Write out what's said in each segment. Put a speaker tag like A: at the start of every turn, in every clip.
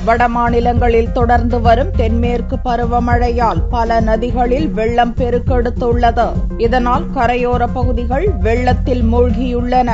A: வட மாநிலங்களில் தொடர்ந்து வரும் தென்மேற்கு பருவமழையால் பல நதிகளில் வெள்ளம் பெருக்கெடுத்துள்ளது. இதனால் கரையோர பகுதிகள் வெள்ளத்தில் மூழ்கியுள்ளன.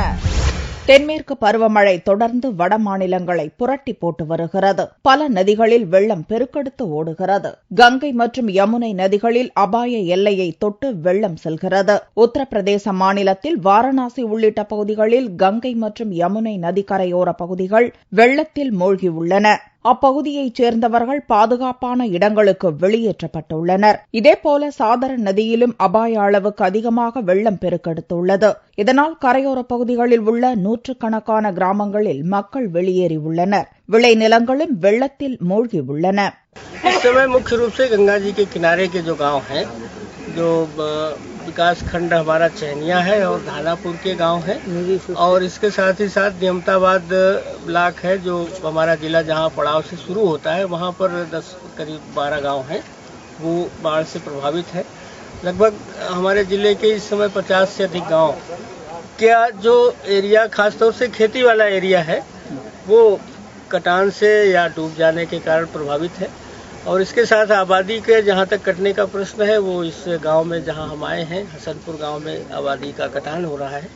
A: தென்மேற்கு பருவமழை தொடர்ந்து வட மாநிலங்களை புரட்டி போட்டு வருகிறது. பல நதிகளில் வெள்ளம் பெருக்கெடுத்து ஓடுகிறது. கங்கை மற்றும் யமுனை நதிகளில் அபாய எல்லையை தொட்டு வெள்ளம் செல்கிறது. உத்தரப்பிரதேச மாநிலத்தில் வாரணாசி உள்ளிட்ட பகுதிகளில் கங்கை மற்றும் யமுனை நதிக்கரையோர பகுதிகள் வெள்ளத்தில் மூழ்கியுள்ளன. அப்பகுதியைச் சேர்ந்தவர்கள் பாதுகாப்பான இடங்களுக்கு வெளியேற்றப்பட்டுள்ளனர். இதேபோல சாதரன் நதியிலும் அபாய அளவுக்கு அதிகமாக வெள்ளம் பெருக்கெடுத்துள்ளது. இதனால் கரையோர பகுதிகளில் உள்ள நூற்றுக்கணக்கான கிராமங்களில் மக்கள் வெளியேறியுள்ளனர். விளைநிலங்களும் வெள்ளத்தில் மூழ்கியுள்ளன.
B: इस समय मुख्य रूप से गंगा जी के किनारे के जो गांव हैं, जो विकास खंड हमारा चैनिया है और धानापुर के गांव हैं, और इसके साथ ही साथ नियमताबाद ब्लॉक है जो हमारा जिला जहां पड़ाव से शुरू होता है, वहां पर करीब 12 गांव हैं, वो बाढ़ से प्रभावित है। लगभग हमारे जिले के इस समय 50 से अधिक गांव क्या जो एरिया खासतौर से खेती वाला एरिया है वो कटान से या डूब जाने के कारण प्रभावित है, और इसके साथ आबादी के जहां तक कटने का प्रश्न है वो इस गांव में जहां हम आए हैं हसनपुर गांव में आबादी का कटान हो रहा है.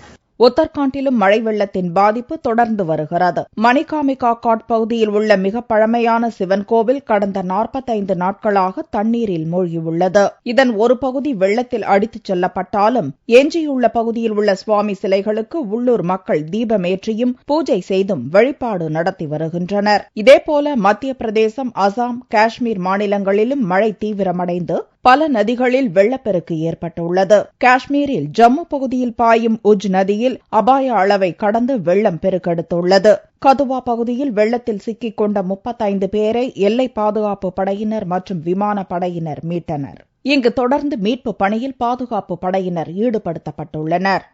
A: உத்தரகாண்டிலும் மழை வெள்ளத்தின் பாதிப்பு தொடர்ந்து வருகிறது. மணிகாமிகா காட் பகுதியில் உள்ள மிக பழமையான சிவன் கோவில் கடந்த 45 நாட்களாக தண்ணீரில் மூழ்கியுள்ளது. இதன் ஒரு பகுதி வெள்ளத்தில் அடித்துச் செல்லப்பட்டாலும் எஞ்சியுள்ள பகுதியில் உள்ள சுவாமி சிலைகளுக்கு உள்ளூர் மக்கள் தீபமேற்றியும் பூஜை செய்தும் வழிபாடு நடத்தி வருகின்றனர். இதேபோல மத்திய பிரதேசம், அசாம், காஷ்மீர் மாநிலங்களிலும் மழை தீவிரமடைந்து பல நதிகளில் வெள்ளப்பெருக்கு ஏற்பட்டுள்ளது. காஷ்மீரில் ஜம்மு பகுதியில் பாயும் உஜ் நதியில் அபாய அளவை கடந்து வெள்ளம் பெருக்கெடுத்துள்ளது. கதுவா பகுதியில் வெள்ளத்தில் சிக்கிக் கொண்ட 35 பேரை எல்லை பாதுகாப்பு படையினர் மற்றும் விமான படையினர் மீட்டனர். இங்கு தொடர்ந்து மீட்பு பணியில் பாதுகாப்பு படையினர் ஈடுபடுத்தப்பட்டுள்ளனர்.